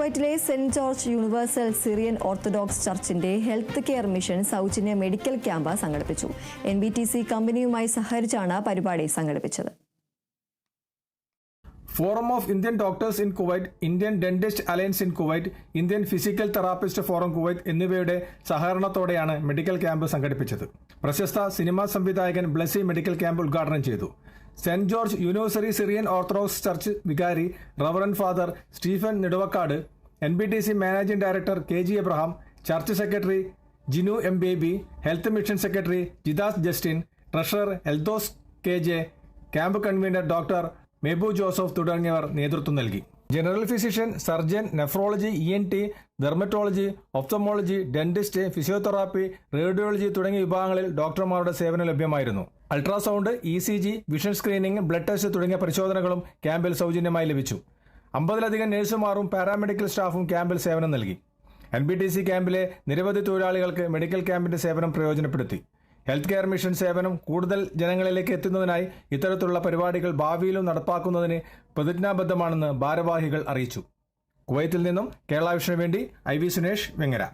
കുവൈറ്റിലെ സെന്റ് George universal Syrian orthodox ചർച്ചിന്റെ ഹെൽത്ത് കെയർ മിഷൻ സൗജന്യ മെഡിക്കൽ ക്യാമ്പ് സംഘടിപ്പിച്ചു. NBTC കമ്പനിയുമായി സഹകരിച്ചാണ് പരിപാടി സംഘടിപ്പിച്ചത്. Forum of Indian doctors in Kuwait, Indian dentist alliance in Kuwait, Indian physical therapist forum Kuwait എന്നിവയുടെ സഹകരണത്തോടെയാണ് മെഡിക്കൽ ക്യാമ്പ് സംഘടിപ്പിച്ചത്. പ്രശസ്ത സിനിമാ സംവിധായകൻ ബ്ലസി മെഡിക്കൽ ക്യാമ്പ് ഉദ്ഘാടനം ചെയ്തു. സെന്റ് George universal Syrian orthodox church വികാരി reverend father Stephen Neduvakkad, NBTC managing director KG Abraham, church secretary Jinu MBB, health mission secretary Jidas Justin, treasurer Eldhose KJ, camp convener doctor Mebu Joseph തുടങ്ങിയവർ നേതൃത്വം നൽകി. General physician, surgeon, nephrology, ENT, dermatology, ophthalmology, dentist, physiotherapy, radiology തുടങ്ങിയ വിഭാഗങ്ങളിൽ ഡോക്ടർമാരുടെ സേവനം ലഭ്യമായിരുന്നു. Ultrasound, ECG, vision screening, blood test തുടങ്ങിയ പരിശോധനകളും ക്യാമ്പിൽ സൗജന്യമായി ലഭിച്ചു. 50-ലധികം നഴ്സുമാരും പാരാമെഡിക്കൽ സ്റ്റാഫും ക്യാമ്പിൽ സേവനം നൽകി. NBTC ക്യാമ്പിലെ നിരവധി തൊഴിലാളികൾക്ക് മെഡിക്കൽ ക്യാമ്പിന്റെ സേവനം പ്രയോജനപ്പെടുത്തി. ഹെൽത്ത് കെയർ മിഷൻ സേവനം കൂടുതൽ ജനങ്ങളിലേക്ക് എത്തുന്നതിനായി ഇത്തരത്തിലുള്ള പരിപാടികൾ ഭാവിയിലും നടപ്പാക്കുന്നതിന് പ്രതിജ്ഞാബദ്ധമാണെന്ന് ഭാരവാഹികൾ അറിയിച്ചു. കുവൈത്തിൽ നിന്നും കേരള വിഷന് വേണ്ടി IV സുനേഷ്, വെങ്ങര.